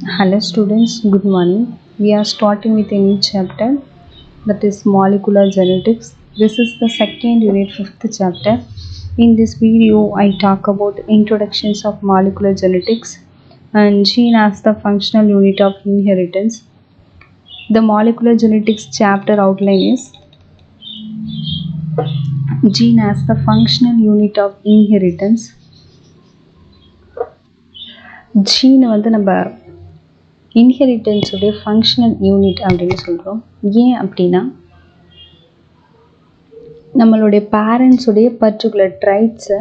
Hello students, good morning. We are starting with a new chapter, that is molecular genetics. This is the second unit, fifth chapter. In this video, I talk about introductions of molecular genetics and gene as the functional unit of inheritance. The molecular genetics chapter outline is gene as the functional unit of inheritance. Gene வந்து நம்ம இன்ஹெரிட்டன்ஸுடைய functional unit அப்படின்னு சொல்கிறோம். ஏன் அப்படின்னா நம்மளுடைய பேரண்ட்ஸுடைய particular ட்ரைட்ஸை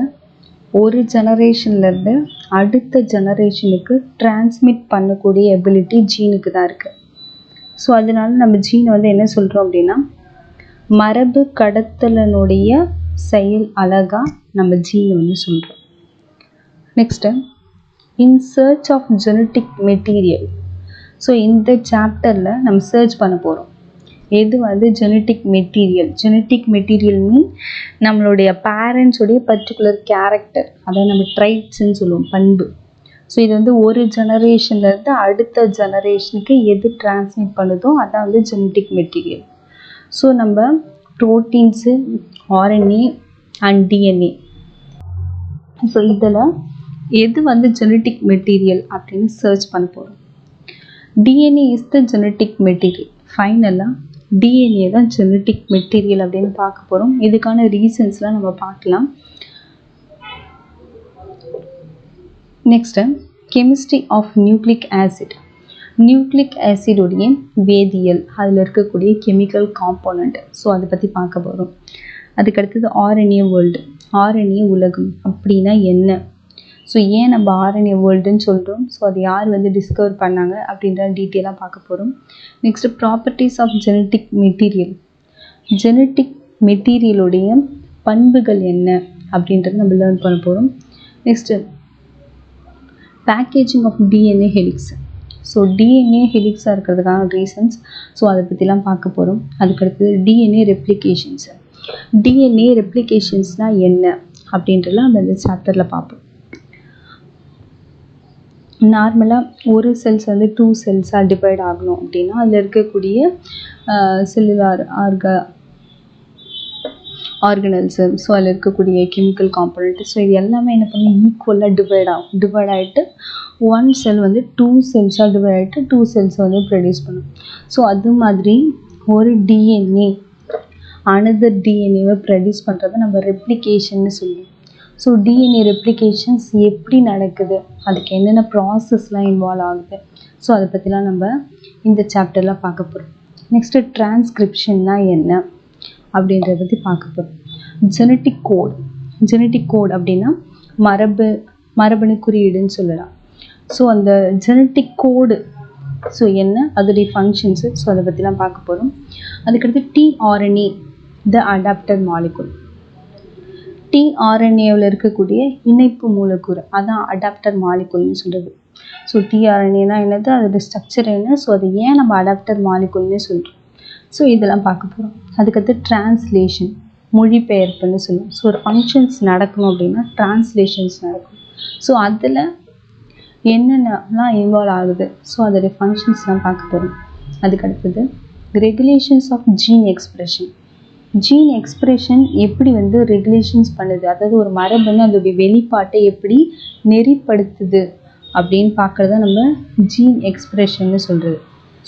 ஒரு ஜெனரேஷன்லேருந்து அடுத்த ஜெனரேஷனுக்கு டிரான்ஸ்மிட் பண்ணக்கூடிய எபிலிட்டி ஜீனுக்கு தான் இருக்குது. ஸோ அதனால நம்ம ஜீனை வந்து என்ன சொல்கிறோம் அப்படின்னா மரபு கடத்தலனுடைய செயல் அழகாக நம்ம ஜீனை வந்து சொல்கிறோம். Next in search of genetic material. So இந்த சாப்டரில் நம்ம சர்ச் பண்ண போகிறோம். எது வந்து ஜெனட்டிக் மெட்டீரியல் மீன் நம்மளுடைய பேரண்ட்ஸுடைய பர்டிகுலர் கேரக்டர், அதை நம்ம ட்ரைட்ஸ்ன்னு சொல்லுவோம், பண்பு. ஸோ இது வந்து ஒரு ஜெனரேஷன்லேருந்து அடுத்த ஜெனரேஷனுக்கு எது டிரான்ஸ்மிட் பண்ணுதோ அதான் வந்து ஜெனட்டிக் மெட்டீரியல். ஸோ நம்ம proteins, RNA and DNA, so இதில் எது வந்து ஜெனட்டிக் மெட்டீரியல் அப்படின்னு சர்ச் பண்ண போகிறோம். DNA is the genetic material. ஃபைனலாக டிஎன்ஏ தான் ஜெனட்டிக் மெட்டீரியல் அப்படின்னு பார்க்க போகிறோம். இதுக்கான ரீசன்ஸ்லாம் நம்ம பார்க்கலாம். Next chemistry of nucleic acid. Nucleic ஆசிடுடைய வேதியியல், அதில் இருக்கக்கூடிய கெமிக்கல் காம்போனண்ட், ஸோ அதை பற்றி பார்க்க போகிறோம். அதுக்கடுத்தது ஆர்என்ஏ வேர்ல்டு. ஆர்என்ஏ உலகம் அப்படின்னா என்ன, ஸோ ஏன் நம்ம ஆர்என்ஏ வேர்ல்டுன்னு சொல்கிறோம், ஸோ அது யார் வந்து டிஸ்கவர் பண்ணாங்க அப்படின்ற டீட்டெயிலாக பார்க்க போகிறோம். Next properties of genetic material. Genetic மெட்டீரியலுடைய பண்புகள் என்ன அப்படின்றத நம்ம லேர்ன் பண்ண போகிறோம். Next packaging of DNA helix. So DNA ஹெலிக்ஸாக இருக்கிறதுக்கான ரீசன்ஸ், ஸோ அதை பற்றிலாம் பார்க்க போகிறோம். அதுக்கடுத்தது டிஎன்ஏ ரெப்ளிகேஷன்ஸ். டிஎன்ஏ ரெப்ளிகேஷன்ஸ்னால் என்ன அப்படின்றலாம் நம்ம இந்த சாப்டரில் பார்ப்போம். நார்மலாக ஒரு செல்ஸ் வந்து 2 செல்ஸாக டிவைட் ஆகணும் அப்படின்னா அதில் இருக்கக்கூடிய செல்லுலார் ஆர்கனல்ஸு, ஸோ அதில் இருக்கக்கூடிய கெமிக்கல் காம்போனன்ட், ஸோ இது எல்லாமே என்ன பண்ணி ஈக்குவலாக டிவைட் ஆகிட்டு 1 செல் வந்து 2 செல்ஸாக டிவைட் ஆகிட்டு 2 செல்ஸை வந்து ப்ரொடியூஸ் பண்ணும். ஸோ அது மாதிரி ஒரு டிஎன்ஏ அனதர் டிஎன்ஏவை ப்ரொடியூஸ் பண்ணுறதை நம்ம ரெப்ளிகேஷன்னு சொல்லுவோம். ஸோ டிஎன்ஏ ரெப்ளிகேஷன்ஸ் எப்படி நடக்குது, அதுக்கு என்னென்ன ப்ராசஸ்லாம் இன்வால்வ் ஆகுது, ஸோ அதை பற்றிலாம் நம்ம இந்த சாப்டரில் பார்க்க போகிறோம். நெக்ஸ்ட்டு டிரான்ஸ்கிரிப்ஷன்னா என்ன அப்படின்றத பற்றி பார்க்க போகிறோம். ஜெனட்டிக் கோட் அப்படின்னா மரபணு குறியீடுன்னு சொல்லலாம். ஸோ அந்த ஜெனட்டிக் கோடு ஸோ என்ன, அதோடைய ஃபங்க்ஷன்ஸு, ஸோ அதை பற்றிலாம் பார்க்க போகிறோம். அதுக்கடுத்து டிஆர்என்ஏ த அடாப்டர் மாலிகுல். டிஆர்என்ஏவில் இருக்கக்கூடிய இணைப்பு மூலக்கூறு அதான் அடாப்டர் மாலிகுல்னு சொல்கிறது. ஸோ டிஆர்என்ஏனா என்னது, அதோட ஸ்ட்ரக்சர் என்ன, ஸோ அது ஏன் நம்ம அடாப்டர் மாலிகுல்னு சொல்கிறோம், ஸோ இதெல்லாம் பார்க்க போகிறோம். அதுக்கடுத்து டிரான்ஸ்லேஷன், மொழிபெயர்ப்புன்னு சொல்லுவோம். ஸோ ஒரு ஃபங்க்ஷன்ஸ் நடக்கணும் அப்படின்னா டிரான்ஸ்லேஷன்ஸ் நடக்கும். ஸோ அதில் என்னென்னலாம் இன்வால்வ் ஆகுது, ஸோ அதோடைய ஃபங்க்ஷன்ஸ்லாம் பார்க்க போகிறோம். அதுக்கடுத்தது regulations of gene expression. Gene expression எப்படி வந்து ரெகுலேஷன்ஸ் பண்ணுது, அதாவது ஒரு மரபணு அதோடைய வெளிப்பாட்டை எப்படி நெறிப்படுத்துது அப்படின்னு பார்க்குறத நம்ம ஜீன் எக்ஸ்பிரஷன்னு சொல்கிறது.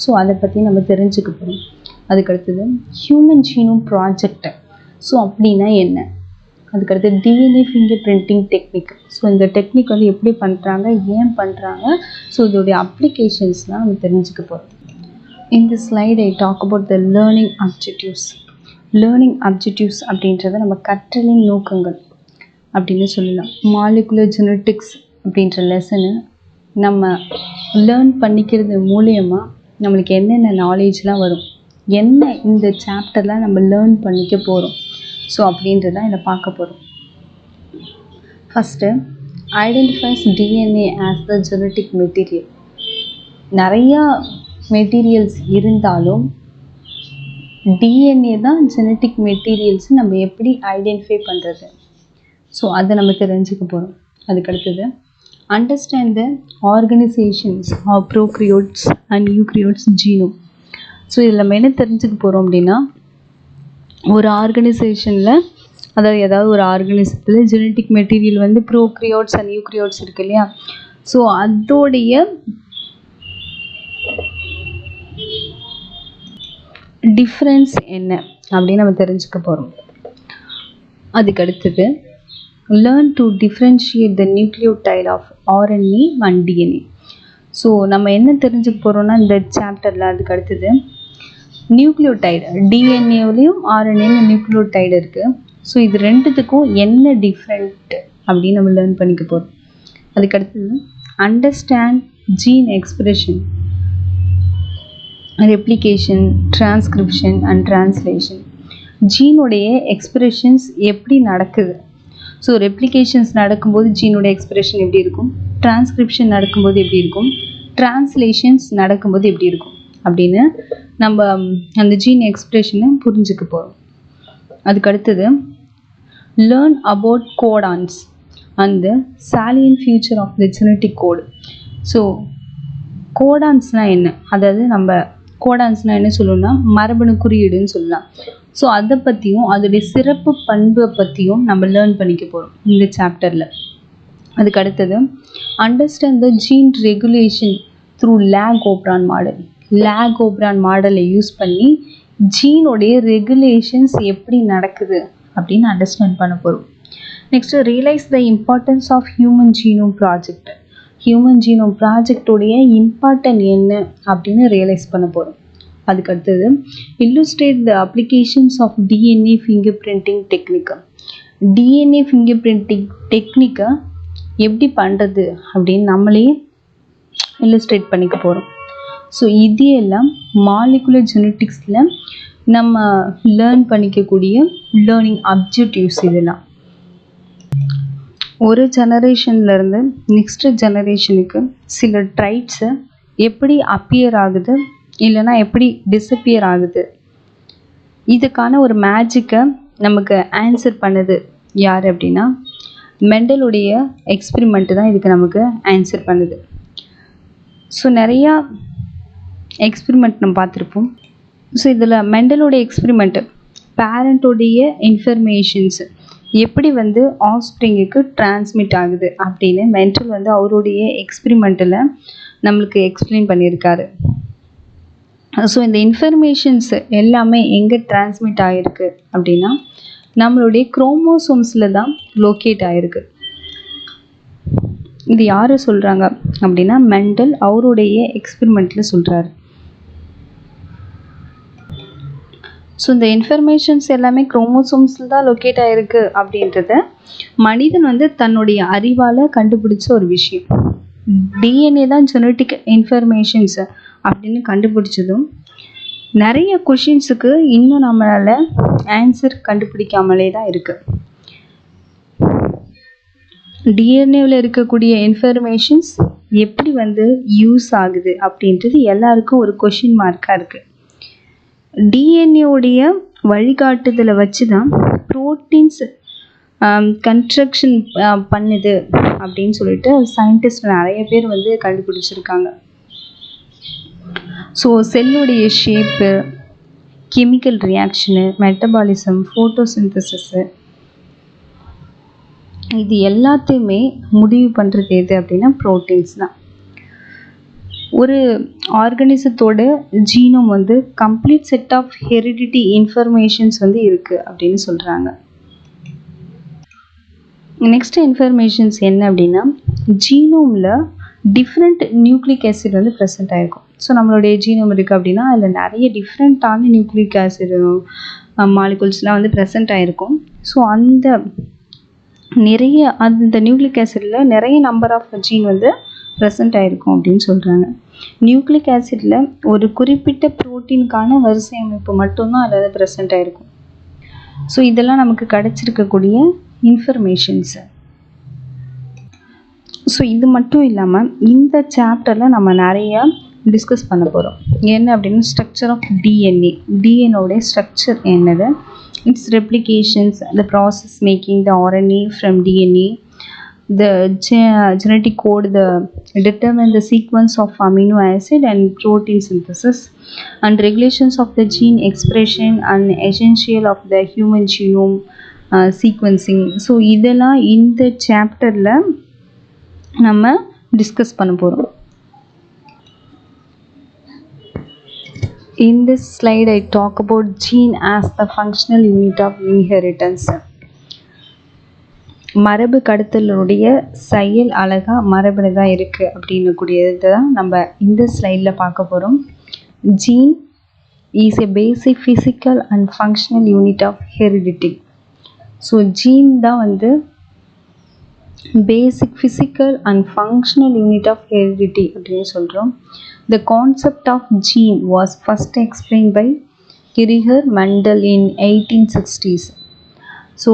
ஸோ அதை பற்றி நம்ம தெரிஞ்சுக்க போகிறோம். அதுக்கடுத்தது ஹியூமன் ஜீனோம் ப்ராஜெக்ட். ஸோ அப்படின்னா என்ன, அதுக்கடுத்து DNA finger printing technique. So இந்த டெக்னிக் வந்து எப்படி பண்ணுறாங்க, ஏன் பண்ணுறாங்க, ஸோ இதோடைய அப்ளிகேஷன்ஸ்லாம் நம்ம தெரிஞ்சுக்க போகிறோம். இந்த slide I talk about the learning objectives அப்படின்றத நம்ம கற்றலின் நோக்கங்கள் அப்படின்னு சொல்லலாம். மாலிகுலர் ஜெனட்டிக்ஸ் அப்படின்ற லெசனு நம்ம லேர்ன் பண்ணிக்கிறது மூலயமா நம்மளுக்கு என்னென்ன நாலேஜ்லாம் வரும், என்ன இந்த சாப்டர்லாம் நம்ம லேர்ன் பண்ணிக்க போகிறோம், ஸோ அப்படின்றதான் இதை பார்க்க போகிறோம். ஃபஸ்ட்டு ஐடென்டிஃபைஸ் டிஎன்ஏ ஆஸ் த ஜெனட்டிக் மெட்டீரியல். நிறையா மெட்டீரியல்ஸ் இருந்தாலும் டிஎன்ஏ தான் ஜெனட்டிக் மெட்டீரியல்ஸ் நம்ம எப்படி ஐடென்டிஃபை பண்ணுறது, ஸோ அதை நம்ம தெரிஞ்சுக்க போகிறோம். அதுக்கடுத்தது Understand the organizations of prokaryotes and eukaryotes genome. So இதில் நம்ம என்ன தெரிஞ்சுக்க போகிறோம் அப்படின்னா, ஒரு ஆர்கனைசேஷனில், அதாவது ஏதாவது ஒரு ஆர்கனைசத்தில் ஜெனட்டிக் மெட்டீரியல் வந்து ப்ரோக்ரியோட்ஸ் அண்ட் யூக்ரியோட்ஸ் இருக்கு இல்லையா, ஸோ அதோடைய டிஃப்ரென்ஸ் என்ன அப்படின்னு நம்ம தெரிஞ்சுக்க போகிறோம். அதுக்கு அடுத்தது learn to differentiate the nucleotide of RNA and DNA. So நம்ம என்ன தெரிஞ்சுக்க போகிறோம்னா இந்த சாப்டரில், அதுக்கு அடுத்தது நியூக்ளியோடைடு, டிஎன்ஏவிலையும் RNAலையும் நியூக்ளியோடைடு இருக்குது. ஸோ இது ரெண்டுத்துக்கும் என்ன டிஃப்ரெண்ட் அப்படின்னு நம்ம லேர்ன் பண்ணிக்க போகிறோம். அதுக்கு அடுத்தது understand gene expression, replication, transcription and translation. ஜீனுடைய எக்ஸ்பிரஷன்ஸ் எப்படி நடக்குது, ஸோ ரெப்ளிகேஷன்ஸ் நடக்கும்போது ஜீனுடைய எக்ஸ்பிரஷன் எப்படி இருக்கும், டிரான்ஸ்கிரிப்ஷன் நடக்கும்போது எப்படி இருக்கும், டிரான்ஸ்லேஷன்ஸ் நடக்கும்போது எப்படி இருக்கும் அப்படின்னு நம்ம அந்த ஜீன் எக்ஸ்பிரஷனை புரிஞ்சுக்க போகிறோம். அதுக்கு அடுத்தது learn about codons and the salient feature of the genetic code. So கோடான்ஸ்னால் என்ன, அதாவது நம்ம கோடான்ஸ்னால் என்ன சொல்லணும்னா மரபணு குறியீடுன்னு சொல்லலாம். ஸோ அதை பற்றியும் அதோடைய சிறப்பு பண்பை பற்றியும் நம்ம லேர்ன் பண்ணிக்க போகிறோம் இந்த சாப்டரில். அதுக்கு அடுத்தது understand the gene regulation through lac operon model. Lac operon மாடலை யூஸ் பண்ணி ஜீனோடைய ரெகுலேஷன்ஸ் எப்படி நடக்குது அப்படின்னு அண்டர்ஸ்டாண்ட் பண்ண போகிறோம். Next realise the importance of human genome project. Human genome ப்ராஜெக்டோடைய இம்பார்ட்டன் என்ன அப்படின்னு ரியலைஸ் பண்ண போகிறோம். அதுக்கு அடுத்தது illustrate the applications of DNA fingerprinting டெக்னிக்கை. டிஎன்ஏ ஃபிங்கர் பிரிண்டிங் டெக்னிக்கை எப்படி பண்ணுறது அப்படின்னு நம்மளே இல்லுஸ்ட்ரேட் பண்ணிக்க போகிறோம். ஸோ இது எல்லாம் மாலிகுலர் ஜெனட்டிக்ஸில் நம்ம லேர்ன் பண்ணிக்கக்கூடிய லேர்னிங் அப்ஜெக்டிவ்ஸ். இதெல்லாம் ஒரு ஜெனரேஷன்லேருந்து நெக்ஸ்ட் ஜெனரேஷனுக்கு சில ட்ரைட்ஸை எப்படி அப்பியர் ஆகுது இல்லைனா எப்படி டிஸப்பியர் ஆகுது, இதுக்கான ஒரு மேஜிக்கை நமக்கு ஆன்சர் பண்ணது யார் அப்படின்னா மெண்டலுடைய எக்ஸ்பிரிமெண்ட்டு தான் இதுக்கு நமக்கு ஆன்சர் பண்ணுது. ஸோ நிறையா எக்ஸ்பிரிமெண்ட் நம்ம பார்த்துருப்போம். ஸோ இதில் மெண்டலோடைய எக்ஸ்பிரிமெண்ட்டு பேரண்ட்டோடைய இன்ஃபர்மேஷன்ஸ் எப்படி வந்து ஆஃப்ஸ்ப்ரிங்குக்கு டிரான்ஸ்மிட் ஆகுது அப்படின்னு மெண்டல் வந்து அவருடைய எக்ஸ்பிரிமெண்ட்டில் நம்மளுக்கு எக்ஸ்பிளைன் பண்ணியிருக்காரு. ஸோ இந்த இன்ஃபர்மேஷன்ஸ் எல்லாமே எங்கே டிரான்ஸ்மிட் ஆகிருக்கு அப்படின்னா நம்மளுடைய குரோமோசோம்ஸில் தான் லொக்கேட் ஆகிருக்கு. இது யார் சொல்கிறாங்க அப்படின்னா மெண்டல் அவருடைய எக்ஸ்பிரிமெண்ட்டில் சொல்கிறாரு. ஸோ இந்த இன்ஃபர்மேஷன்ஸ் எல்லாமே குரோமோசோம்ஸில் தான் லொக்கேட் ஆகிருக்கு அப்படின்றத மனிதன் வந்து தன்னுடைய அறிவால் கண்டுபிடிச்ச ஒரு விஷயம். டிஎன்ஏ தான் ஜெனட்டிக் இன்ஃபர்மேஷன்ஸ் அப்படின்னு கண்டுபிடிச்சதும் நிறைய கொஷின்ஸுக்கு இன்னும் நம்மளால் ஆன்சர் கண்டுபிடிக்காமலே தான் இருக்குது. டிஎன்ஏவில் இருக்கக்கூடிய இன்ஃபர்மேஷன்ஸ் எப்படி வந்து யூஸ் ஆகுது அப்படின்றது எல்லாருக்கும் ஒரு கொஷின் மார்க்காக இருக்குது. டிஎன்ஏவுடைய வழிகாட்டுதலை வச்சு தான் ப்ரோட்டீன்ஸ் கன்ஸ்ட்ரக்ஷன் பண்ணுது அப்படின்னு சொல்லிட்டு சயின்டிஸ்ட் நிறைய பேர் வந்து கண்டுபிடிச்சிருக்காங்க. ஸோ செல்லுடைய shape, chemical reaction, metabolism, photosynthesis, இது எல்லாத்தையுமே முடிவு பண்ணுறது எது அப்படின்னா ப்ரோட்டீன்ஸ் தான். ஒரு ஆர்கனிசத்தோட ஜீனோம் வந்து complete set of heredity informations வந்து இருக்குது அப்படின்னு சொல்கிறாங்க. நெக்ஸ்ட் இன்ஃபர்மேஷன்ஸ் என்ன அப்படின்னா ஜீனோமில் டிஃப்ரெண்ட் நியூக்ளிக் ஆசிட் வந்து ப்ரெசென்ட் ஆகிருக்கும். ஸோ நம்மளுடைய ஜீனோம் இருக்குது அப்படின்னா அதில் நிறைய டிஃப்ரெண்ட்டான நியூக்ளிக் ஆசிட் மாலிகுல்ஸ்லாம் வந்து ப்ரெசென்ட் ஆகிருக்கும். ஸோ அந்த நியூக்ளிக் ஆசிடில் நிறைய நம்பர் ஆஃப் ஜீன் வந்து ப்ரெசென்ட் ஆகிருக்கும் அப்படின்னு சொல்கிறாங்க. நியூக்ளிக் ஆசிடில் ஒரு குறிப்பிட்ட ப்ரோட்டீனுக்கான வரிசை அமைப்பு மட்டும்தான் அதில் ப்ரெசென்ட் ஆகிருக்கும். ஸோ இதெல்லாம் நமக்கு கிடச்சிருக்கக்கூடிய இன்ஃபர்மேஷன்ஸு. ஸோ இது மட்டும் இல்லாமல் இந்த சாப்டரில் நம்ம நிறையா டிஸ்கஸ் பண்ண போகிறோம். என்ன அப்படின்னா ஸ்ட்ரக்சர் ஆஃப் டிஎன்ஏவுடைய ஸ்ட்ரக்சர் என்னது, its replications, the process making the RNA from DNA, the genetic code determine the sequence of amino acid and protein synthesis and regulations of the gene expression and essential of the human genome sequencing. So இதெல்லாம் இந்த சாப்டரில் நம்ம discuss பண்ண போகிறோம். In this slide I talk about gene as the functional unit of inheritance. மரபு கடத்தலுடைய செயல் அழகா மரபில் தான் இருக்குது அப்படின்னு கூடியது தான் நம்ம இந்த ஸ்லைடில் பார்க்க போகிறோம். Gene is a basic physical and functional unit of heredity. So gene தான் வந்து basic physical and functional unit of heredity அப்படின்னு சொல்கிறோம். The concept of gene was first explained by Kircher Mendel in 1860s. So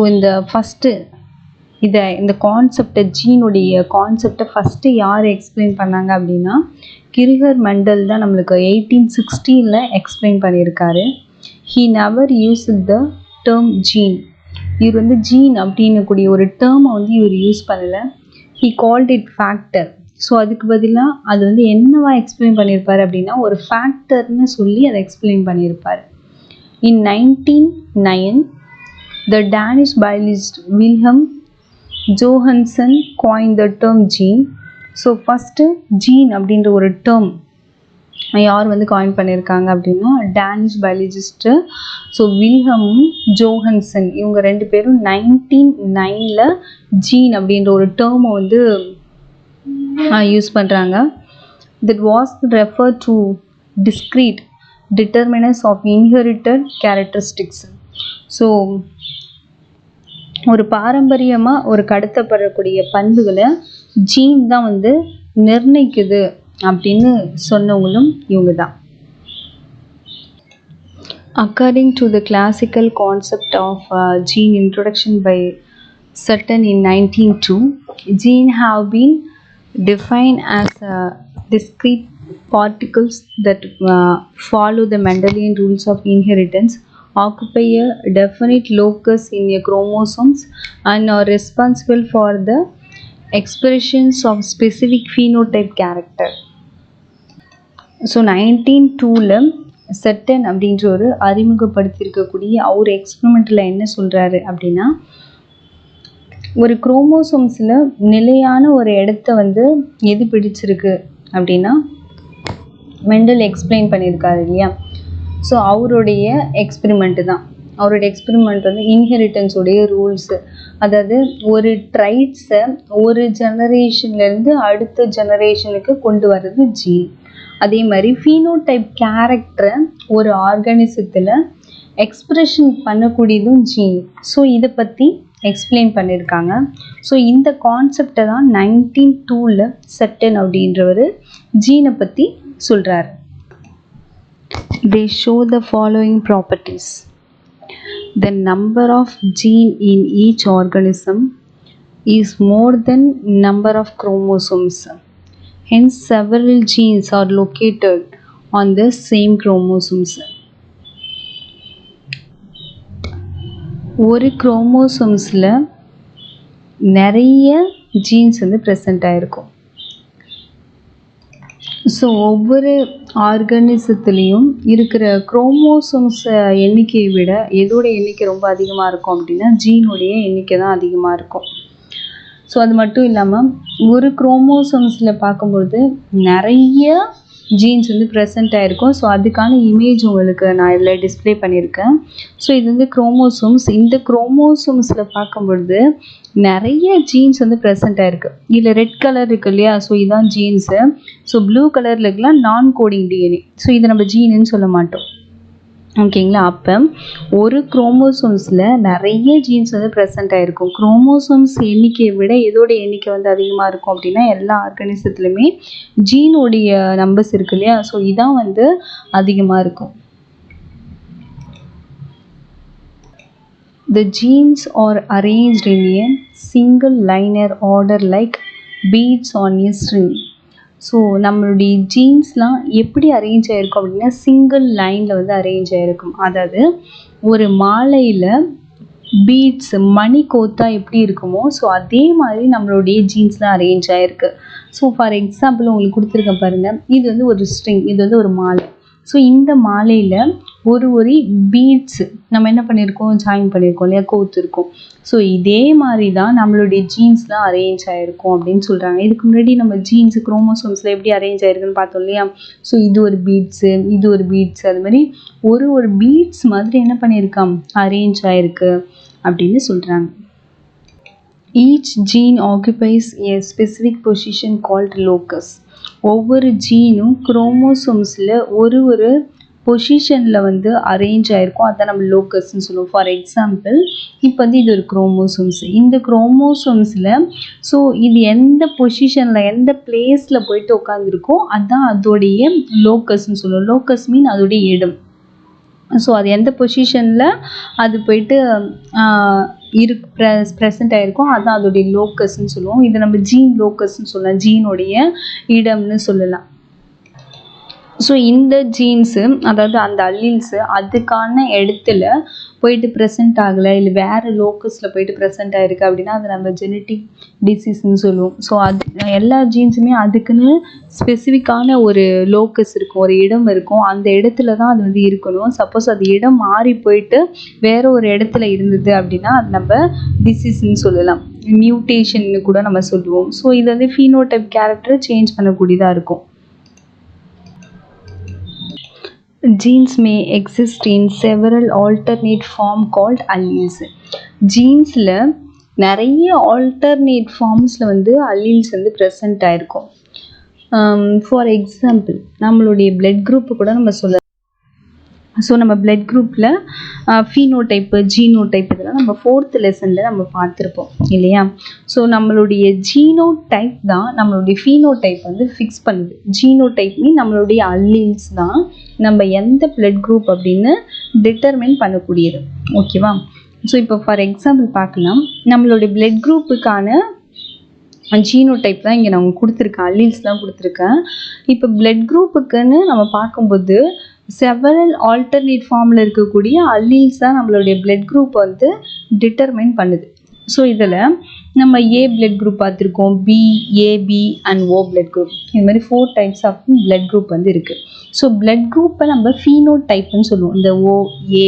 இந்த கான்செப்டை ஜீனுடைய கான்செப்டை first யார் explain பண்ணாங்க அப்படின்னா கிரிகர் மெண்டல் தான் நம்மளுக்கு 1860 எக்ஸ்பிளைன் பண்ணியிருக்காரு. He never use the term gene. இவர் வந்து ஜீன் அப்படின்னு கூடிய ஒரு டேர்மை வந்து இவர் யூஸ் பண்ணலை. He called it factor. So அதுக்கு பதிலாக அது வந்து என்னவா எக்ஸ்பிளைன் பண்ணியிருப்பார் அப்படின்னா ஒரு ஃபேக்டர்னு சொல்லி அதை எக்ஸ்பிளைன் பண்ணியிருப்பார். In 1909 the Danish biologist Wilhelm Johannsen coin the term gene. So first gene அப்படின்ற ஒரு டேர்ம் யார் வந்து காயின் பண்ணியிருக்காங்க அப்படின்னா Danish biologist. So Wilhelm Johannsen இவங்க ரெண்டு பேரும் 1909 ஜீன் அப்படின்ற ஒரு டேர்மை வந்து யூஸ் பண்ணுறாங்க. That was refer to discrete determinants of inherited characteristics. So ஒரு பாரம்பரியமாக ஒரு கடத்தப்படக்கூடிய பண்புகளை ஜீன் தான் வந்து நிர்ணயிக்குது அப்படின்னு சொன்னவங்களும் இவங்க தான். According to the classical concept of gene introduction by Sutton in 1902, gene have been defined as discrete particles that follow the Mendelian rules of inheritance, occupy a definite locus in a chromosomes and are responsible for the expressions of specific phenotype character. So 1902 சட்டன் அப்படின்ற ஒரு அறிமுகப்படுத்தியிருக்கக்கூடிய அவர் எக்ஸ்பெரிமெண்ட்டில் என்ன சொல்கிறாரு அப்படின்னா ஒரு குரோமோசோம்ஸில் நிலையான ஒரு இடத்த வந்து எது பிடிச்சிருக்கு அப்படின்னா மெண்டல் எக்ஸ்பிளைன் பண்ணியிருக்காரு இல்லையா. ஸோ அவருடைய எக்ஸ்பெரிமெண்ட்டு தான். அவருடைய எக்ஸ்பெரிமெண்ட் வந்து இன்ஹெரிட்டன்ஸுடைய ரூல்ஸு, அதாவது ஒரு ட்ரைட்ஸை ஒரு ஜெனரேஷன்லேருந்து அடுத்த ஜெனரேஷனுக்கு கொண்டு வர்றது ஜீன். அதே மாதிரி ஃபீனோடைப் கேரக்டரை ஒரு ஆர்கானிசத்தில் எக்ஸ்பிரஷன் பண்ணக்கூடியதும் ஜீன். ஸோ இதை பற்றி எக்ஸ்பிளைன் பண்ணியிருக்காங்க. ஸோ இந்த கான்செப்டை தான் 1902 சட்டன் அப்படின்றவர் ஜீனை பற்றி சொல்கிறார். They show the following properties. The number of gene in each organism is more than number of chromosomes. Hence, several genes are located on the same chromosomes. ஒரு குரோமோசோம்ஸில் நிறைய ஜீன்ஸ் வந்து ப்ரெசண்ட் ஆகிருக்கும். ஸோ ஒவ்வொரு ஆர்கானிசத்துலேயும் இருக்கிற குரோமோசோம்ஸ் எண்ணிக்கையை விட எதோட எண்ணிக்கை ரொம்ப அதிகமாக இருக்கும் அப்படின்னா ஜீனுடைய எண்ணிக்கை தான் அதிகமாக இருக்கும். ஸோ அது மட்டும் இல்லாமல் ஒரு குரோமோசோம்ஸில் பார்க்கும்பொழுது நிறைய ஜீன்ஸ் வந்து ப்ரெசண்ட் ஆகிருக்கும். ஸோ அதுக்கான இமேஜ் உங்களுக்கு நான் இதில் டிஸ்பிளே பண்ணியிருக்கேன். ஸோ இது வந்து குரோமோசோம்ஸ். இந்த குரோமோசோம்ஸில் பார்க்கும்பொழுது நிறைய ஜீன்ஸ் வந்து ப்ரெசண்ட் ஆகிருக்கு. இதில் ரெட் கலர் இருக்குது இல்லையா, ஸோ இதுதான் ஜீன்ஸு. ஸோ ப்ளூ கலரில் இருக்கலாம் நான் கோடிங் டிஎன்ஏ. ஸோ இதை நம்ம ஜீனுன்னு சொல்ல மாட்டோம், ஓகேங்களா. அப்போ ஒரு குரோமோசோம்ஸில் நிறைய ஜீன்ஸ் வந்து ப்ரெசண்ட் ஆகிருக்கும். குரோமோசோம்ஸ் எண்ணிக்கையை விட எதோட எண்ணிக்கை வந்து அதிகமாக இருக்கும் அப்படின்னா எல்லா ஆர்கானிசத்துலையுமே ஜீனோடைய நம்பர்ஸ் இருக்கு இல்லையா, ஸோ இதான் வந்து அதிகமாக இருக்கும். The genes are arranged in a single linear order like beads on a string. So நம்மளுடைய ஜீன்ஸ்லாம் எப்படி அரேஞ்ச் ஆகிருக்கும் அப்படின்னா சிங்கிள் லைனில் வந்து அரேஞ்ச் ஆகிருக்கும். அதாவது ஒரு மாலையில் பீட்ஸ் மணி கோத்தா எப்படி இருக்குமோ ஸோ அதே மாதிரி நம்மளுடைய ஜீன்ஸ்லாம் அரேஞ்ச் ஆகிருக்கு. ஸோ ஃபார் எக்ஸாம்பிள் உங்களுக்கு கொடுத்துருக்கேன் பாருங்கள், இது வந்து ஒரு ஸ்ட்ரிங், இது வந்து ஒரு மாலை. ஸோ இந்த மாலையில் ஒரு ஒரு பீட்ஸ் நம்ம என்ன பண்ணியிருக்கோம், ஜாயின் பண்ணியிருக்கோம் இல்லையா, கோத்துருக்கோம். ஸோ இதே மாதிரி தான் நம்மளுடைய ஜீன்ஸ்லாம் அரேஞ்ச் ஆகிருக்கும் அப்படின்னு சொல்கிறாங்க. இதுக்கு முன்னாடி நம்ம ஜீன்ஸ் குரோமோசோம்ஸில் எப்படி அரேஞ்ச் ஆகிருக்குன்னு பார்த்தோம் இல்லையா. ஸோ இது ஒரு பீட்ஸு, இது ஒரு பீட்ஸ், அது மாதிரி ஒரு ஒரு பீட்ஸ் மாதிரி என்ன பண்ணியிருக்கான், அரேஞ்ச் ஆகிருக்கு அப்படின்னு சொல்கிறாங்க. Each gene occupies a specific position called locus. ஒவ்வொரு ஜீனும் குரோமோசோம்ஸில் ஒரு பொசிஷனில் வந்து அரேஞ்ச் ஆகிருக்கும், அதான் நம்ம லோக்கஸ்ன்னு சொல்லுவோம். ஃபார் எக்ஸாம்பிள் இப்போ வந்து இது ஒரு குரோமோசோம்ஸ், இந்த குரோமோசோம்ஸில் ஸோ இது எந்த பொசிஷனில் எந்த பிளேஸில் போயிட்டு உட்காந்துருக்கோ அதுதான் அதோடைய லோக்கஸ்ன்னு சொல்லுவோம். லோக்கஸ் மீன் அதோடைய இடம். ஸோ அது எந்த பொசிஷனில் அது போயிட்டு ப்ரெசென்ட் ஆகிருக்கும் அதுதான் அதோடைய லோக்கஸ்ன்னு சொல்லுவோம். இதை நம்ம ஜீன் லோக்கஸ்ன்னு சொல்லலாம், ஜீனுடைய இடம்னு சொல்லலாம். ஸோ இந்த ஜீன்ஸு அதாவது அந்த அல்லீல்ஸு அதுக்கான இடத்துல போயிட்டு ப்ரெசென்ட் ஆகலை, இல்லை வேறு லோக்கஸில் போயிட்டு ப்ரெசென்ட் ஆகிருக்கு அப்படின்னா அதை நம்ம ஜெனட்டிக் டிசீஸ்ன்னு சொல்லுவோம். ஸோ அது எல்லா ஜீன்ஸுமே அதுக்குன்னு ஸ்பெசிஃபிக்கான ஒரு லோக்கஸ் இருக்கும், ஒரு இடம் இருக்கும், அந்த இடத்துல தான் அது வந்து இருக்கணும். சப்போஸ் அது இடம் மாறி போயிட்டு வேறு ஒரு இடத்துல இருந்தது அப்படின்னா அது நம்ம டிசீஸ்ன்னு சொல்லலாம், மியூட்டேஷன்னு கூட நம்ம சொல்லுவோம். ஸோ இது வந்து ஃபீனோடைப் கேரக்டரை சேஞ்ச் பண்ணக்கூடியதாக இருக்கும். Genes may exist in several alternate form called alleles. ஜீன்ஸில் நிறைய ஆல்டர்னேட் ஃபார்ம்ஸில் வந்து அல்லீல்ஸ் வந்து ப்ரெசென்ட் ஆகிருக்கும். ஃபார் எக்ஸாம்பிள் நம்மளுடைய பிளட் குரூப்பு கூட நம்ம சொல்லலாம். ஸோ நம்ம பிளட் குரூப்பில் ஃபீனோடைப்பு, ஜீனோடைப் இதெல்லாம் நம்ம 4th லெசனில் நம்ம பார்த்துருப்போம் இல்லையா. ஸோ நம்மளுடைய ஜீனோடைப் தான் நம்மளுடைய ஃபீனோடைப் வந்து ஃபிக்ஸ் பண்ணுது. ஜீனோடைப் மீன் நம்மளுடைய அல்லீல்ஸ் தான் நம்ம எந்த பிளட் குரூப் அப்படின்னு டிட்டர்மைன் பண்ணக்கூடியது. ஓகேவா. ஸோ இப்போ ஃபார் எக்ஸாம்பிள் பார்க்கலாம், நம்மளுடைய பிளட் குரூப்புக்கான ஜீனோடைப் தான் இங்கே நான் கொடுத்துருக்கேன், அல்லீல்ஸ் தான் கொடுத்துருக்கேன். இப்போ பிளட் குரூப்புக்குன்னு நம்ம பார்க்கும்போது செவரல் ஆல்டர்னேட் ஃபார்மில் இருக்கக்கூடிய அல்லீல்ஸ் தான் நம்மளுடைய பிளட் குரூப் வந்து டிட்டர்மைன் பண்ணுது. ஸோ இதில் நம்ம ஏ பிளட் குரூப் பார்த்துருக்கோம், B, AB and O blood group, இது மாதிரி 4 டைப்ஸ் ஆஃப் பிளட் குரூப் வந்து இருக்குது. ஸோ பிளட் குரூப்பை நம்ம ஃபீனோடைப்னு சொல்லுவோம். இந்த ஓ, ஏ,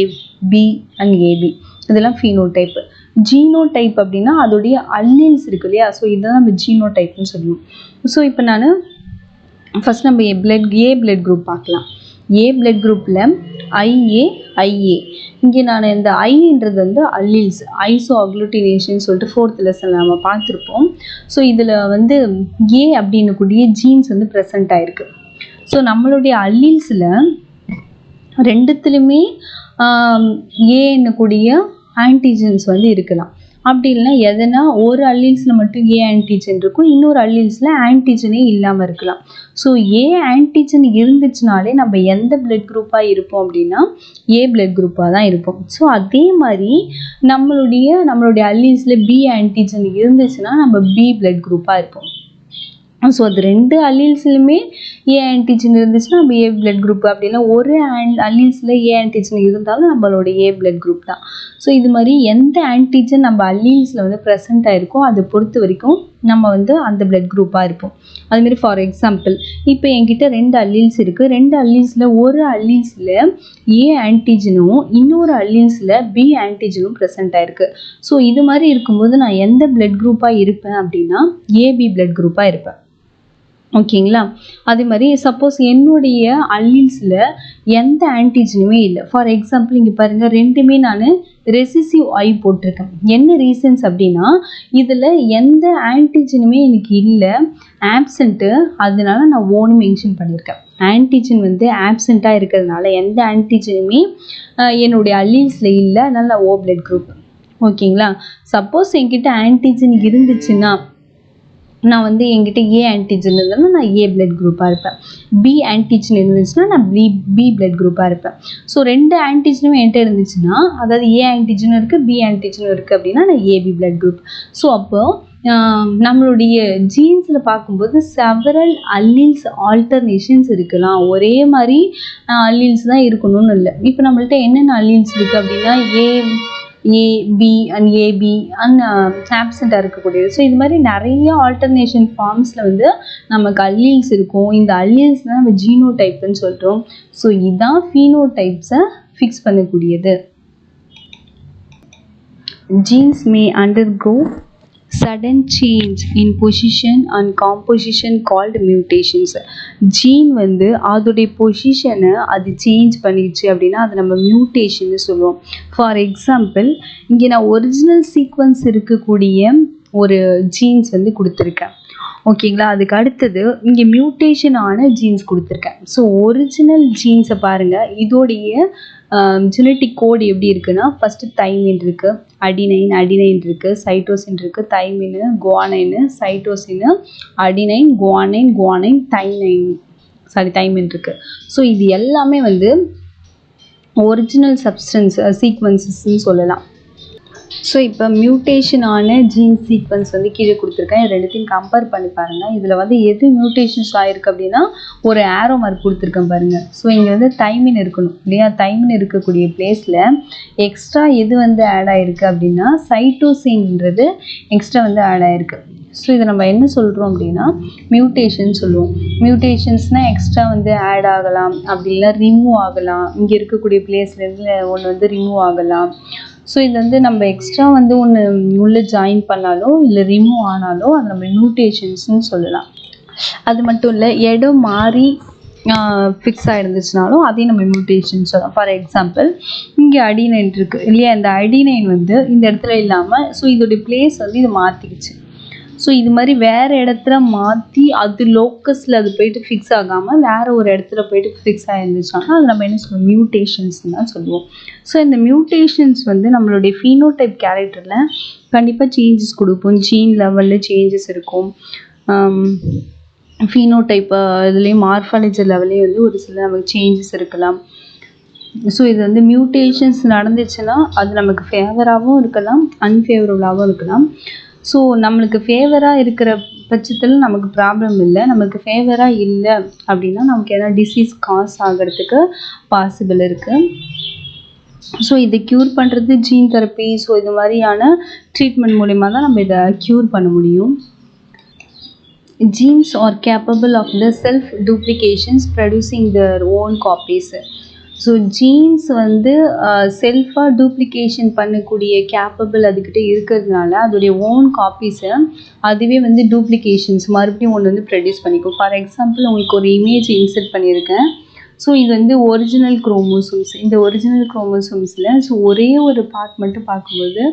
பி அண்ட் ஏபி இதெல்லாம் ஃபீனோடைப்பு. ஜீனோடைப் அப்படின்னா அதோடைய அல்லீல்ஸ் இருக்கு இல்லையா, ஸோ இதுதான் நம்ம ஜீனோடைப்னு சொல்லுவோம். ஸோ இப்போ நான் ஃபஸ்ட் நம்ம ஏ பிளட் குரூப் பார்க்கலாம். ஏ பிளட் குரூப்பில் ஐஏ இங்கே நான் இந்த ஐன்றது வந்து அல்லீல்ஸ், ஐசோ அக்ளூட்டினேஷன் சொல்லிட்டு 4th லெசனில் நம்ம பார்த்துருப்போம். ஸோ இதில் வந்து ஏ அப்படின்னு கூடிய ஜீன்ஸ் வந்து ப்ரெசென்ட் ஆகிருக்கு. ஸோ நம்மளுடைய அல்லீல்ஸில் ரெண்டுத்துலேயுமே ஏன்னு கூடிய ஆன்டிஜென்ஸ் வந்து இருக்கலாம். அப்படி இல்லைனா எதனா ஒரு அல்லீல்ஸில் மட்டும் ஏ ஆன்டிஜன் இருக்கும், இன்னொரு அல்லீல்ஸில் ஆன்டிஜனே இல்லாமல் இருக்கலாம். ஸோ ஏ ஆன்டிஜன் இருந்துச்சுனாலே நம்ம எந்த பிளட் குரூப்பாக இருப்போம் அப்படின்னா ஏ பிளட் குரூப்பாக தான் இருப்போம். ஸோ அதே மாதிரி நம்மளுடைய அல்லீல்ஸில் பி ஆன்டிஜன் இருந்துச்சுன்னா நம்ம பி பிளட் குரூப்பாக இருப்போம். ஸோ அது 2 அல்லீல்ஸ்லையுமே ஏ ஆன்டிஜன் இருந்துச்சுன்னா நம்ம ஏ பிளட் குரூப், அப்படின்னா ஒரு அல்லீல்ஸில் ஏ ஆன்டிஜன் இருந்தாலும் நம்மளோட ஏ பிளட் குரூப் தான். ஸோ இது மாதிரி எந்த ஆன்டிஜன் நம்ம அல்லீல்ஸில் வந்து ப்ரெசென்ட் ஆகிருக்கோ அதை பொறுத்த வரைக்கும் நம்ம வந்து அந்த பிளட் குரூப்பாக இருப்போம். அதுமாரி ஃபார் எக்ஸாம்பிள் இப்போ என்கிட்ட 2 அல்லீல்ஸ் இருக்குது. 2 அல்லீல்ஸில் ஒரு அல்லீல்ஸில் ஏ ஆன்டிஜனும் இன்னொரு அல்லீல்ஸில் பி ஆன்டிஜனும் ப்ரெசென்ட் ஆகிருக்கு. ஸோ இது மாதிரி இருக்கும்போது நான் எந்த பிளட் குரூப்பாக இருப்பேன் அப்படின்னா ஏபி பிளட் குரூப்பாக இருப்பேன். ஓகேங்களா. அதே மாதிரி சப்போஸ் என்னுடைய அல்லீல்ஸில் எந்த ஆன்டிஜனுமே இல்லை. ஃபார் எக்ஸாம்பிள் இங்கே பாருங்கள், 2மே நான் ரெசிசிவ் ஐ போட்டிருக்கேன். என்ன ரீசன்ஸ் அப்படின்னா இதில் எந்த ஆன்டிஜனுமே எனக்கு இல்லை, ஆப்சண்ட்டு, அதனால நான் ஓன்னு மென்ஷன் பண்ணியிருக்கேன். ஆன்டிஜன் வந்து ஆப்சண்ட்டாக இருக்கிறதுனால எந்த ஆன்டிஜனுமே என்னுடைய அல்லீல்ஸில் இல்லை, அதனால நான் ஓ பிளட் குரூப். ஓகேங்களா. சப்போஸ் என்கிட்ட ஆன்டிஜன் இருந்துச்சுன்னா நான் வந்து என்கிட்ட ஏ ஆன்டிஜன் இருந்ததுன்னா நான் ஏ பிளட் குரூப்பாக இருப்பேன். பி ஆன்டிஜன் இருந்துச்சுன்னா நான் பி பிளட் குரூப்பாக இருப்பேன். ஸோ 2 ஆன்டிஜனும் என்கிட்ட இருந்துச்சுன்னா, அதாவது ஏ ஆன்டிஜனும் இருக்குது பி ஆன்டிஜனும் இருக்குது அப்படின்னா நான் ஏபி பிளட் குரூப். ஸோ அப்போது நம்மளுடைய ஜீன்ஸில் பார்க்கும்போது செவரல் அல்லீல்ஸ் ஆல்டர்னேஷன்ஸ் இருக்கலாம். ஒரே மாதிரி அல்லீல்ஸ் தான் இருக்கணும்னு இல்லை. இப்போ நம்மள்ட்ட என்னென்ன அல்லீல்ஸ் இருக்குது அப்படின்னா ஏ பி அண்ட் ஏபி அண்ட் ஆப்சண்ட்டாக இருக்கக்கூடியது. ஸோ இது மாதிரி நிறைய ஆல்டர்னேஷன் ஃபார்ம்ஸில் வந்து நமக்கு அல்லீல்ஸ் இருக்கும். இந்த அல்லீல்ஸ் தான் நம்ம ஜீனோடைப்னு சொல்கிறோம். ஸோ இதுதான் ஃபீனோடைப்ஸை ஃபிக்ஸ் பண்ணக்கூடியது. Genes may undergo sudden change in position and composition called mutations. Gene வந்து அதோடைய பொசிஷனை அது சேஞ்ச் பண்ணிடுச்சு அப்படின்னா அது நம்ம மியூட்டேஷன்னு சொல்லுவோம். ஃபார் எக்ஸாம்பிள், இங்கே நான் ஒரிஜினல் சீக்வன்ஸ் இருக்கக்கூடிய ஒரு ஜீன்ஸ் வந்து கொடுத்துருக்கேன். ஓகேங்களா? அதுக்கு அடுத்தது இங்கே மியூட்டேஷன் ஆன ஜீன்ஸ் கொடுத்துருக்கேன். ஸோ ஒரிஜினல் ஜீன்ஸை பாருங்கள், இதோடைய ஜெனட்டிக் கோடு எப்படி இருக்குன்னா, ஃபஸ்ட்டு தைமின் இருக்குது, அடினைன் இருக்குது, சைட்டோசின் இருக்குது, thymine, guanine, cytosine, adenine, guanine, thymine இருக்குது. ஸோ இது எல்லாமே வந்து ஒரிஜினல் சப்ஸ்டன்ஸ் சீக்வன்சஸ்ன்னு சொல்லலாம். ஸோ இப்போ மியூட்டேஷனான ஜீன் சீக்வன்ஸ் வந்து கீழே கொடுத்துருக்கேன். இது ரெண்டுத்தையும் கம்பேர் பண்ணி பாருங்கள். இதில் வந்து எது மியூட்டேஷன்ஸ் ஆகிருக்கு அப்படின்னா ஒரு ஆரோ மார்க் கொடுத்துருக்கேன் பாருங்கள். ஸோ இங்கே வந்து தைமின் இருக்கணும் இல்லையா? தைமின் இருக்கக்கூடிய பிளேஸில் எக்ஸ்ட்ரா எது வந்து ஆட் ஆகிருக்கு அப்படின்னா சைட்டோசின்ன்றது எக்ஸ்ட்ரா வந்து ஆட் ஆகிருக்கு. ஸோ இதை நம்ம என்ன சொல்கிறோம் அப்படின்னா மியூட்டேஷன் சொல்லுவோம். மியூட்டேஷன்ஸ்னால் எக்ஸ்ட்ரா வந்து ஆட் ஆகலாம், அப்படி இல்லை ரிமூவ் ஆகலாம். இங்கே இருக்கக்கூடிய பிளேஸ்லேருந்து ஒன்று வந்து ரிமூவ் ஆகலாம். ஸோ இது வந்து நம்ம எக்ஸ்ட்ரா வந்து ஒன்று உள்ளே ஜாயின் பண்ணாலோ இல்லை ரிமூவ் ஆனாலோ அது நம்ம மியூட்டேஷன்ஸ்னு சொல்லலாம். அது மட்டும் இல்லை, இடம் மாறி ஃபிக்ஸ் ஆகிருந்துச்சுனாலும் அதையும் நம்ம மியூட்டேஷன் சொல்லலாம். ஃபார் எக்ஸாம்பிள், இங்கே அடினைன் இருக்குது இல்லையா? இந்த அடினைன் வந்து இந்த இடத்துல இல்லாமல் ஸோ இதோடைய பிளேஸ் வந்து இது மாற்றிக்கிச்சு. ஸோ இது மாதிரி வேறு இடத்துல மாற்றி அது லோக்கஸில் அது போயிட்டு ஃபிக்ஸ் ஆகாமல் வேறு ஒரு இடத்துல போயிட்டு ஃபிக்ஸ் ஆகிருந்துச்சுன்னா அது நம்ம என்ன சொல்லுவோம்? மியூட்டேஷன்ஸ்னு தான் சொல்லுவோம். ஸோ இந்த மியூட்டேஷன்ஸ் வந்து நம்மளுடைய ஃபீனோடைப் கேரக்டரில் கண்டிப்பாக சேஞ்சஸ் கொடுக்கும். ஜீன் லெவலில் சேஞ்சஸ் இருக்கும். ஃபீனோடைப் இதுலேயும் மார்ஃபாலஜி லெவல்லையும் வந்து ஒரு சில நமக்கு சேஞ்சஸ் இருக்கலாம். ஸோ இது வந்து மியூட்டேஷன்ஸ் நடந்துச்சுன்னா அது நமக்கு ஃபேவராகவும் இருக்கலாம், அன்ஃபேவரபுளாகவும் இருக்கலாம். ஸோ நம்மளுக்கு ஃபேவராக இருக்கிற பட்சத்தில் நமக்கு ப்ராப்ளம் இல்லை. நமக்கு ஃபேவராக இல்லை அப்படின்னா நமக்கு எதனா டிசீஸ் காஸ் ஆகிறதுக்கு பாசிபிள் இருக்குது. ஸோ இதை க்யூர் பண்ணுறது ஜீன் தெரப்பி. ஸோ இது மாதிரியான ட்ரீட்மெண்ட் மூலிமா தான் நம்ம இதை க்யூர் பண்ண முடியும். Genes are capable of the self duplications producing their own copies. So jeans வந்து செல்ஃபாக டூப்ளிகேஷன் பண்ணக்கூடிய கேப்பபிள் அதுக்கிட்ட இருக்கிறதுனால அதோடைய ஓன் காப்பீஸை அதுவே வந்து டூப்ளிகேஷன்ஸ் மறுபடியும் ஒன்று வந்து ப்ரொடியூஸ் பண்ணிக்கும். ஃபார் எக்ஸாம்பிள், உங்களுக்கு ஒரு இமேஜ் இன்சர்ட் பண்ணியிருக்கேன். ஸோ இது வந்து ஒரிஜினல் குரோமோசோம்ஸ். இந்த ஒரிஜினல் குரோமோசோம்ஸில் ஸோ ஒரே ஒரு பார்ட் மட்டும் பார்க்கும்போது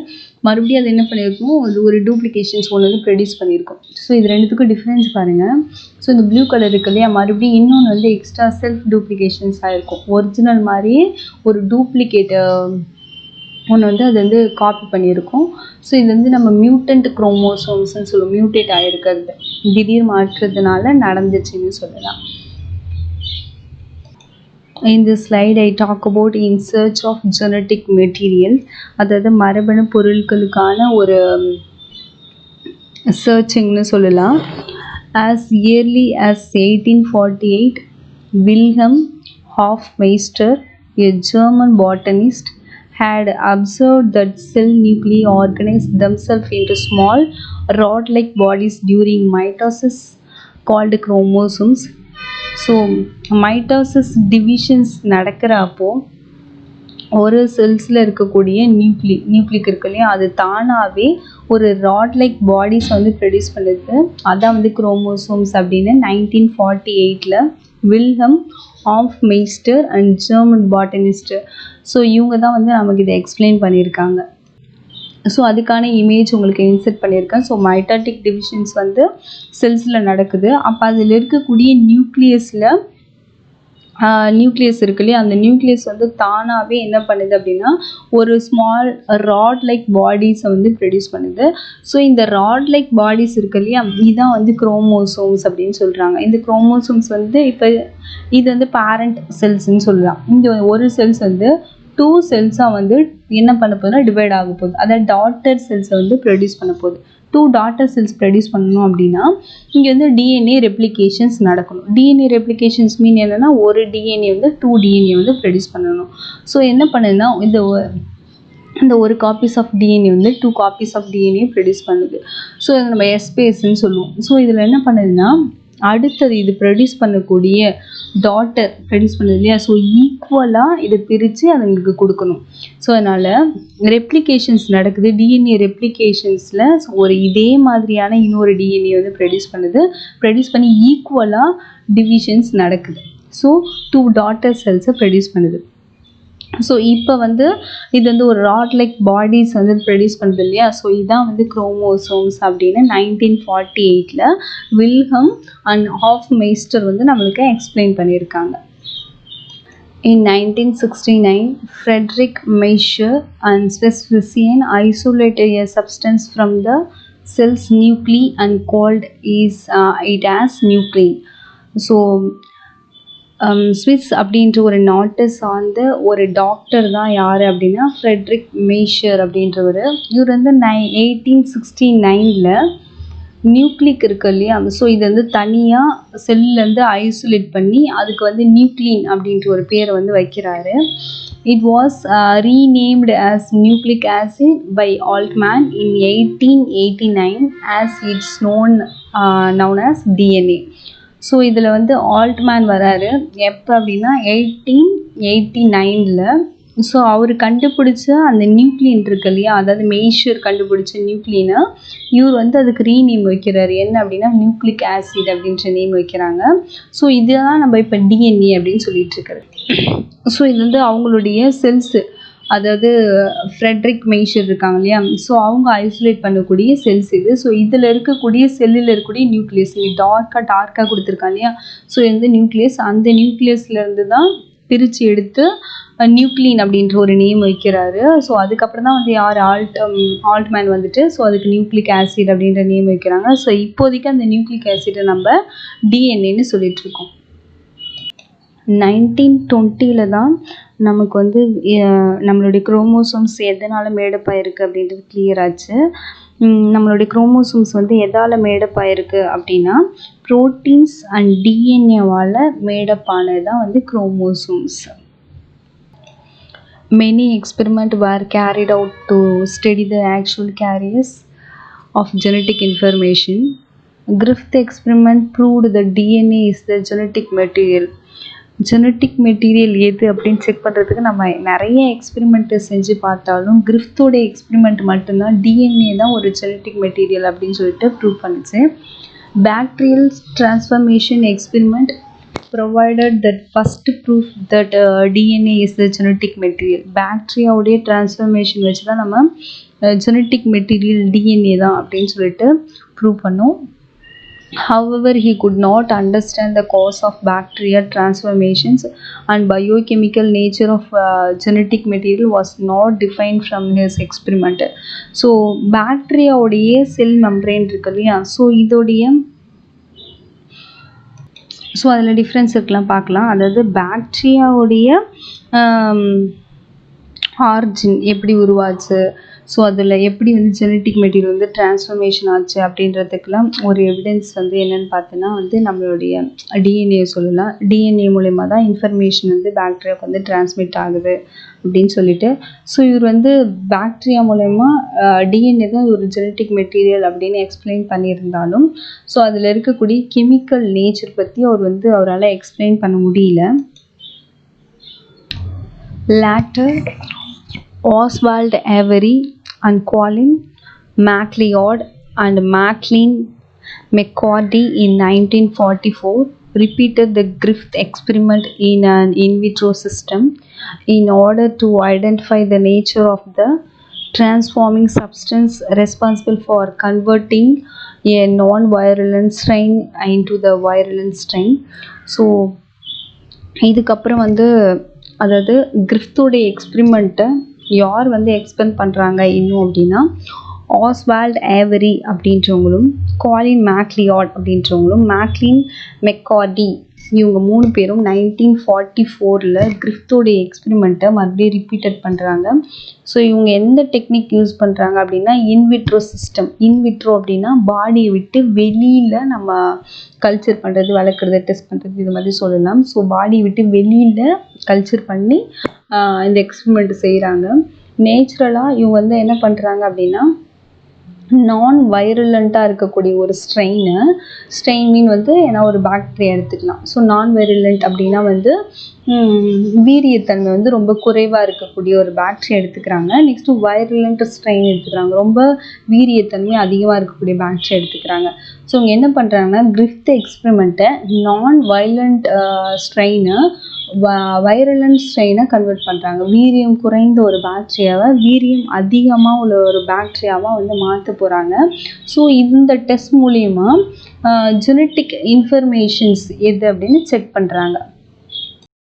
மறுபடியும் அது என்ன பண்ணியிருக்கும்? ஒரு டூப்ளிகேஷன்ஸ் ஒன்று வந்து ப்ரொடியூஸ் பண்ணியிருக்கும். ஸோ இது ரெண்டுத்துக்கும் டிஃப்ரென்ஸ் பாருங்கள். ஸோ இந்த ப்ளூ கலர் இருக்கு இல்லையா? மறுபடியும் இன்னொன்று வந்து எக்ஸ்ட்ரா செல்ஃப் டூப்ளிகேஷன்ஸ் ஆகிருக்கும். ஒரிஜினல் மாதிரியே ஒரு டூப்ளிகேட் ஒன்று வந்து அது வந்து காப்பி பண்ணியிருக்கோம். ஸோ இது வந்து நம்ம மியூட்டன்ட் குரோமோசோம்ஸ்ன்னு சொல்லுவோம். மியூட்டேட் ஆகிருக்கிறது திடீர் மாற்றுறதுனால நடந்துச்சுன்னு சொல்லலாம். In this slide, I talk about in search of genetic material. அதாவது மரபணு பொருட்களுக்கான ஒரு சர்ச்சிங்னு சொல்லலாம். As early as 1848, Wilhelm Hofmeister, a German botanist, had observed that cell nuclei organize themselves into small rod-like bodies during mitosis called chromosomes. So mitosis divisions நடக்கிறப்போ ஒரு செல்ஸில் இருக்கக்கூடிய nucleic இருக்கு இல்லையா? அது தானாகவே ஒரு ராட் லைக் பாடிஸ் வந்து ப்ரொடியூஸ் பண்ணுது. அதான் வந்து குரோமோசோம்ஸ் அப்படின்னு 1948 Wilhelm Hofmeister and German botanist. So இவங்க தான் வந்து நமக்கு இதை எக்ஸ்பிளைன் பண்ணியிருக்காங்க. ஸோ அதுக்கான இமேஜ் உங்களுக்கு இன்சர்ட் பண்ணியிருக்கேன். ஸோ மைட்டாட்டிக் டிவிஷன்ஸ் வந்து செல்ஸில் நடக்குது. அப்போ அதில் இருக்கக்கூடிய நியூக்ளியஸ் இருக்கு இல்லையா? அந்த நியூக்ளியஸ் வந்து தானாகவே என்ன பண்ணுது அப்படின்னா ஒரு ஸ்மால் ராட் லைக் பாடிஸை வந்து ப்ரொடியூஸ் பண்ணுது. ஸோ இந்த ராட் லைக் பாடிஸ் இருக்கு இல்லையா? இதுதான் வந்து குரோமோசோம்ஸ் அப்படின்னு சொல்கிறாங்க. இந்த குரோமோசோம்ஸ் வந்து இப்போ இது வந்து பேரண்ட் செல்ஸ்ன்னு சொல்லலாம். இந்த ஒரு செல்ஸ் வந்து 2 செல்ஸாக வந்து என்ன பண்ண போகுதுன்னா டிவைட் ஆக போகுது. அதாவது டாட்டர் செல்ஸை வந்து ப்ரொடியூஸ் பண்ண போகுது. 2 டாட்டர் செல்ஸ் ப்ரொடியூஸ் பண்ணணும் அப்படின்னா இங்கே வந்து டிஎன்ஏ ரெப்ளிகேஷன்ஸ் நடக்கணும். டிஎன்ஏ ரெப்ளிகேஷன்ஸ் மீன் என்னென்னா ஒரு டிஎன்ஏ வந்து 2 டிஎன்ஏ வந்து ப்ரொடியூஸ் பண்ணணும். ஸோ என்ன பண்ணுதுன்னா இந்த இந்த ஒரு காப்பீஸ் ஆஃப் டிஎன்ஏ வந்து 2 காப்பீஸ் ஆஃப் டிஎன்ஏ ப்ரொடியூஸ் பண்ணுது. ஸோ இதை நம்ம எஸ்பேஸ்ன்னு சொல்லுவோம். ஸோ இதில் என்ன பண்ணுதுன்னா அடுத்தது இது ப்ரொடியூஸ் பண்ணக்கூடிய டாட்டர் ப்ரொடியூஸ் பண்ணுது இல்லையா, ஸோ ஈக்குவலாக இதை பிரித்து அதுங்களுக்கு கொடுக்கணும். ஸோ அதனால் ரெப்ளிகேஷன்ஸ் நடக்குது. டிஎன்ஏ ரெப்ளிகேஷன்ஸில் ஒரு இதே மாதிரியான இன்னொரு டிஎன்ஏ வந்து ப்ரொடியூஸ் பண்ணி ஈக்குவலாக டிவிஷன்ஸ் நடக்குது. ஸோ 2 டாட்டர் செல்ஸை ப்ரொடியூஸ் பண்ணுது. ஸோ இப்போ வந்து இது வந்து ஒரு ராட் லைக் பாடிஸ் வந்து ப்ரொடியூஸ் பண்ணுது இல்லையா, ஸோ இதான் வந்து குரோமோசோம்ஸ் அப்படின்னு 1948 வில்ஹம் அண்ட் ஹாஃப்மெய்ஸ்டர் வந்து நம்மளுக்கு எக்ஸ்பிளைன் பண்ணியிருக்காங்க. In 1969, Friedrich Miescher and Swiss physician isolated a substance from the cell's nuclei and called it as nuclein. So Swiss அப்படின்ற ஒரு நாட்டை சார்ந்த ஒரு டாக்டர் தான் யார் அப்படின்னா ஃப்ரெட்ரிக் மெய்ஷர் அப்படின்றவர். இவர் வந்து 1869 நியூக்ளிக் இருக்கு இல்லையா, ஸோ இது வந்து தனியாக செல்லேருந்து ஐசோலேட் பண்ணி அதுக்கு வந்து நியூக்ளின் அப்படின்ற ஒரு பேரை வந்து வைக்கிறாரு. It was renamed as nucleic acid by Altman in 1889 as it's known as DNA. So இதில் வந்து ஆல்ட்மேன் வராரு எப்போ அப்படின்னா 1889. ஸோ அவர் கண்டுபிடிச்ச அந்த நியூக்ளின் இருக்கு இல்லையா, அதாவது மெய்ஷர் கண்டுபிடிச்ச நியூக்ளினை இவர் வந்து அதுக்கு ரீநேம் வைக்கிறாரு. என்ன அப்படின்னா நியூக்ளிக் ஆசிட் அப்படின்ற நேம் வைக்கிறாங்க. ஸோ இதுதான் நம்ம இப்போ டிஎன்ஏ அப்படின்னு சொல்லிட்டு இருக்கிறது. ஸோ இது வந்து அவங்களுடைய செல்ஸு, அதாவது ஃப்ரெட்ரிக் மெய்ஷர் இருக்காங்க இல்லையா, ஸோ அவங்க ஐசோலேட் பண்ணக்கூடிய செல்ஸ் இது. ஸோ இதில் இருக்கக்கூடிய செல்லில் இருக்கக்கூடிய நியூக்ளியஸ் இங்கே டார்க்காக கொடுத்துருக்காங்க இல்லையா, ஸோ இது வந்து நியூக்ளியஸ். அந்த நியூக்ளியஸ்லேருந்து தான் பிரித்து எடுத்து நியூக்ளின் அப்படின்ற ஒரு நேம் வைக்கிறாரு. ஸோ அதுக்கப்புறம் தான் வந்து யார் ஆல்ட்மேன் வந்துட்டு ஸோ அதுக்கு நியூக்ளிக் ஆசிட் அப்படின்ற நேம் வைக்கிறாங்க. ஸோ இப்போதைக்கு அந்த நியூக்ளிக் ஆசிடை நம்ம டிஎன்ஏன்னு சொல்லிகிட்ருக்கோம். 1920 தான் நமக்கு வந்து நம்மளுடைய குரோமோசோம்ஸ் எதனால் மேடப்பாயிருக்கு அப்படின்றது கிளியர் ஆச்சு. நம்மளுடைய குரோமோசோம்ஸ் வந்து எதால் மேடப்பாயிருக்கு அப்படின்னா ப்ரோட்டீன்ஸ் அண்ட் டிஎன்ஏவால் மேடப்பானது தான் வந்து chromosomes. Many experiments were carried out to study the actual carriers of genetic information. Griffith experiment proved that DNA is the genetic material. Genetic material எது அப்படின்னு செக் பண்ணுறதுக்கு நம்ம நிறைய எக்ஸ்பெரிமெண்ட்டு செஞ்சு பார்த்தாலும் கிரிஃப்த்தோட எக்ஸ்பெரிமெண்ட் மட்டும்தான் டிஎன்ஏ தான் ஒரு ஜெனட்டிக் மெட்டீரியல் அப்படின்னு சொல்லிட்டு ப்ரூவ் பண்ணிச்சு. Bacterial transformation experiment provided that first proof that DNA is the genetic material. பாக்டீரியாவுடைய டிரான்ஸ்ஃபர்மேஷன் வச்சு தான் நம்ம ஜெனட்டிக் மெட்டீரியல் டிஎன்ஏ தான் அப்படின்னு சொல்லிட்டு ப்ரூவ் பண்ணோம். However, he could not understand the cause of bacterial transformations and biochemical nature of genetic material was not defined from his experiment. So, bacteria உடைய செல் membrane இருக்கு இல்லையா, ஸோ இதோடைய அதில் டிஃப்ரென்ஸ் இருக்கலாம் பார்க்கலாம். அதாவது பாக்டீரியாவுடைய ஆர்ஜின் எப்படி உருவாச்சு, ஸோ அதில் எப்படி வந்து ஜெனட்டிக் மெட்டீரியல் வந்து டிரான்ஸ்ஃபர்மேஷன் ஆச்சு அப்படின்றதுக்கெலாம் ஒரு எவிடன்ஸ் வந்து என்னென்னு பார்த்தோன்னா வந்து நம்மளுடைய டிஎன்ஏ சொல்லலாம். டிஎன்ஏ மூலயமா தான் இன்ஃபர்மேஷன் வந்து பாக்டீரியாவுக்கு வந்து டிரான்ஸ்மிட் ஆகுது அப்படின்னு சொல்லிட்டு. ஸோ இவர் வந்து பாக்டீரியா மூலயமா டிஎன்ஏ தான் ஒரு ஜெனட்டிக் மெட்டீரியல் அப்படின்னு எக்ஸ்பிளைன் பண்ணியிருந்தாலும் ஸோ அதில் இருக்கக்கூடிய கெமிக்கல் நேச்சர் பற்றி அவரால் எக்ஸ்பிளைன் பண்ண முடியல. Later Oswald Avery and Colin MacLeod and Maclean McCarty in 1944 repeated the Griffith experiment in an in vitro system in order to identify the nature of the transforming substance responsible for converting a non-virulent strain into the virulent strain. So இதுக்கப்புறம் வந்து அதாவது கிரிஃப்த்தோடைய எக்ஸ்பெரிமெண்ட்டை யார் வந்து explain பண்ணுறாங்க இன்னும் அப்படின்னா Oswald every அப்படின்றவங்களும் காலின் MacLeod அப்படின்றவங்களும் மேக்லின் மெக்கார்டி இவங்க 3 பேரும் 1944 கிரிஃப்த்தோடைய எக்ஸ்பெரிமெண்ட்டை மறுபடியும் ரிப்பீட்டட் பண்ணுறாங்க. ஸோ இவங்க எந்த டெக்னிக் யூஸ் பண்ணுறாங்க அப்படின்னா இன்விட்ரோ சிஸ்டம். இன்விட்ரோ அப்படின்னா பாடியை விட்டு வெளியில் நம்ம கல்ச்சர் பண்ணுறது, வளர்க்குறது, டெஸ்ட் பண்ணுறது, இது மாதிரி சொல்லலாம். ஸோ பாடியை விட்டு வெளியில் கல்ச்சர் பண்ணி இந்த எக்ஸ்பெரிமெண்ட் செய்கிறாங்க. நேச்சுரலாக இவங்க வந்து என்ன பண்ணுறாங்க அப்படின்னா நான் வைரலண்ட்டாக இருக்கக்கூடிய ஒரு ஸ்ட்ரெயின் மீன் வந்து ஏன்னா ஒரு பாக்டீரியா எடுத்துக்கலாம். ஸோ நான் வைரலண்ட் அப்படின்னா வந்து வீரியத்தன்மை வந்து ரொம்ப குறைவாக இருக்கக்கூடிய ஒரு பாக்டீரியா எடுத்துக்கிறாங்க. நெக்ஸ்ட்டு வைரலண்ட் ஸ்ட்ரெயின் எடுத்துக்கிறாங்க, ரொம்ப வீரியத்தன்மை அதிகமாக இருக்கக்கூடிய பாக்டீரியா எடுத்துக்கிறாங்க. ஸோ இவங்க என்ன பண்ணுறாங்கன்னா கிரிஃப்த் எக்ஸ்பெரிமெண்ட்டை நான் வைலண்ட் ஸ்ட்ரெயினை வைரலண்ட் ஸ்ட்ரெயினை கன்வெர்ட் பண்ணுறாங்க. வீரியம் குறைந்த ஒரு பாக்டீரியாவை வீரியம் அதிகமாக உள்ள ஒரு பாக்டீரியாவாக வந்து மாற்ற போகிறாங்க. ஸோ இந்த டெஸ்ட் மூலிமா ஜெனட்டிக் இன்ஃபர்மேஷன்ஸ் எது அப்படின்னு செக் பண்ணுறாங்க.